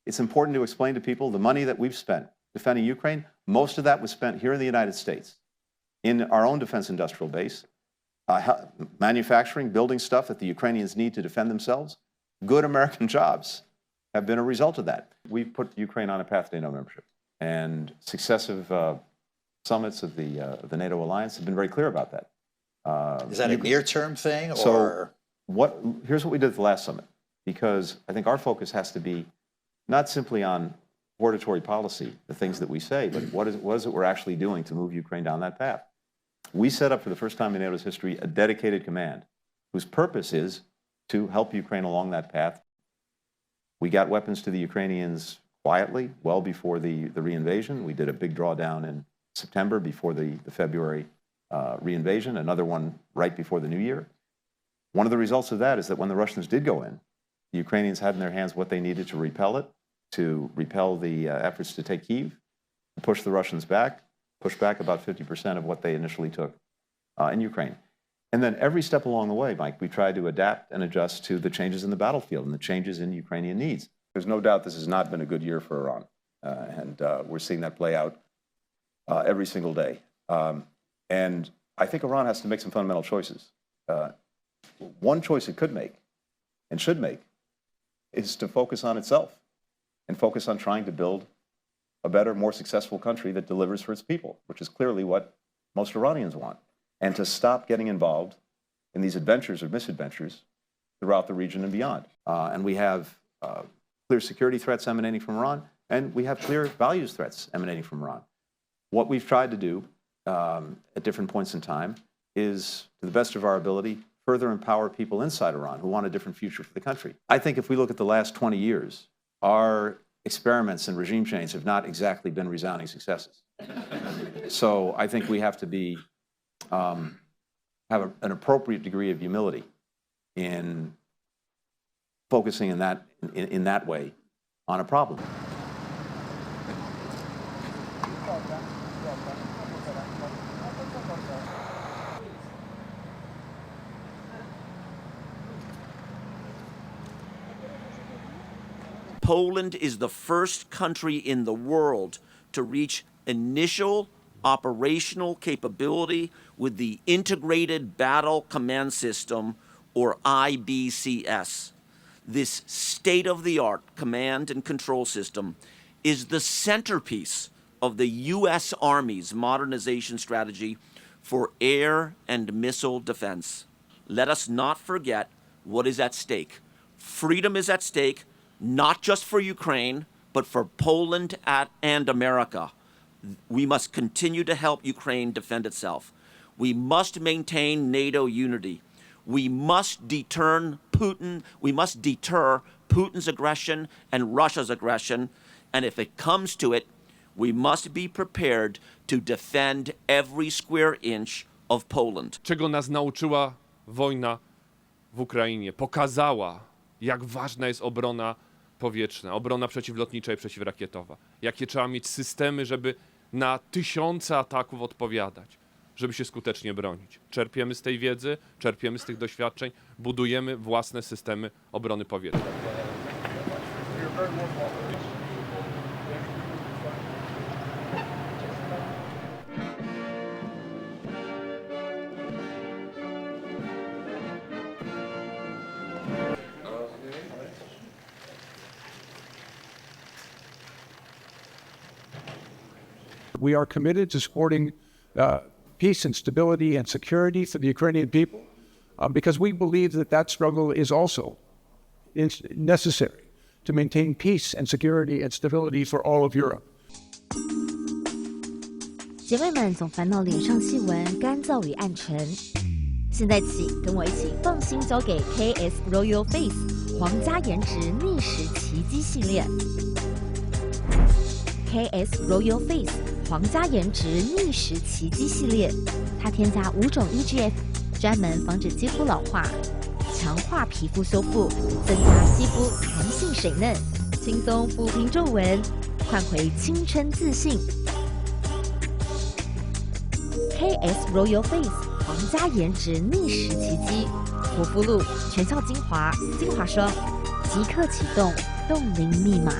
it's important to explain to people the money that we've spent defending Ukraine, most of that was spent here in the United States, in our own defense industrial base, manufacturing, building stuff that the Ukrainians need to defend themselves. Good American jobs have been a result of that. We've put Ukraine on a path to NATO membership, and successive summits of the NATO alliance have been very clear about that. Is that a near-term thing? So here's what we did at the last summit, because I think our focus has to be not simply on hortatory policy, the things that we say, but what is it we're actually doing to move Ukraine down that path? We set up for the first time in NATO's history a dedicated command whose purpose is to help Ukraine along that path. We got weapons to the Ukrainians quietly, well before the reinvasion. We did a big drawdown in September before the February reinvasion, another one right before the new year. One of the results of that is that when the Russians did go in, the Ukrainians had in their hands what they needed to repel it, to repel the efforts to take Kyiv, to push the Russians back, push back about 50% of what they initially took in Ukraine. And then every step along the way, Mike, we tried to adapt and adjust to the changes in the battlefield and the changes in Ukrainian needs. There's no doubt this has not been a good year for Iran, and we're seeing that play out every single day. And I think Iran has to make some fundamental choices. One choice it could make and should make is to focus on itself and focus on trying to build a better, more successful country that delivers for its people, which is clearly what most Iranians want, and to stop getting involved in these adventures or misadventures throughout the region and beyond. And we have clear security threats emanating from Iran, and we have clear values threats emanating from Iran. What we've tried to do at different points in time is, to the best of our ability, further empower people inside Iran who want a different future for the country. I think if we look at the last 20 years, our experiments in regime change have not exactly been resounding successes. So I think we have to be have an appropriate degree of humility in focusing in that way on a problem. Poland is the first country in the world to reach initial operational capability with the Integrated Battle Command System, or IBCS. This state-of-the-art command and control system is the centerpiece of the U.S. Army's modernization strategy for air and missile defense. Let us not forget what is at stake. Freedom is at stake, not just for Ukraine, but for Poland and America. We must continue to help Ukraine defend itself. We must maintain NATO unity. We must deter Putin's aggression and Russia's aggression, and if it comes to it, we must be prepared to defend every square inch of Poland. Czego nas nauczyła wojna w Ukrainie? Pokazała, jak ważna jest obrona powietrzna, obrona przeciwlotnicza i przeciwrakietowa. Jakie trzeba mieć systemy, żeby na tysiące ataków odpowiadać, żeby się skutecznie bronić. Czerpiemy z tej wiedzy, czerpiemy z tych doświadczeń, budujemy własne systemy obrony powietrznej. We are committed to supporting peace and stability and security for the Ukrainian people because we believe that that struggle is also necessary to maintain peace and security and stability for all of Europe. 姐妹们总烦恼脸上细纹干燥与暗沉，现在起跟我一起放心交给 KS Royal Face 皇家颜值逆时奇迹系列。KS Royal Face 皇家颜值逆时奇迹系列，它添加5种 EGF， 专门防止肌肤老化，强化皮肤修复，增加肌肤弹性水嫩，轻松抚平皱纹，换回青春自信。KS Royal Face 皇家颜值逆时奇迹，护肤露、全效精华、精华霜，即刻启动冻龄密码。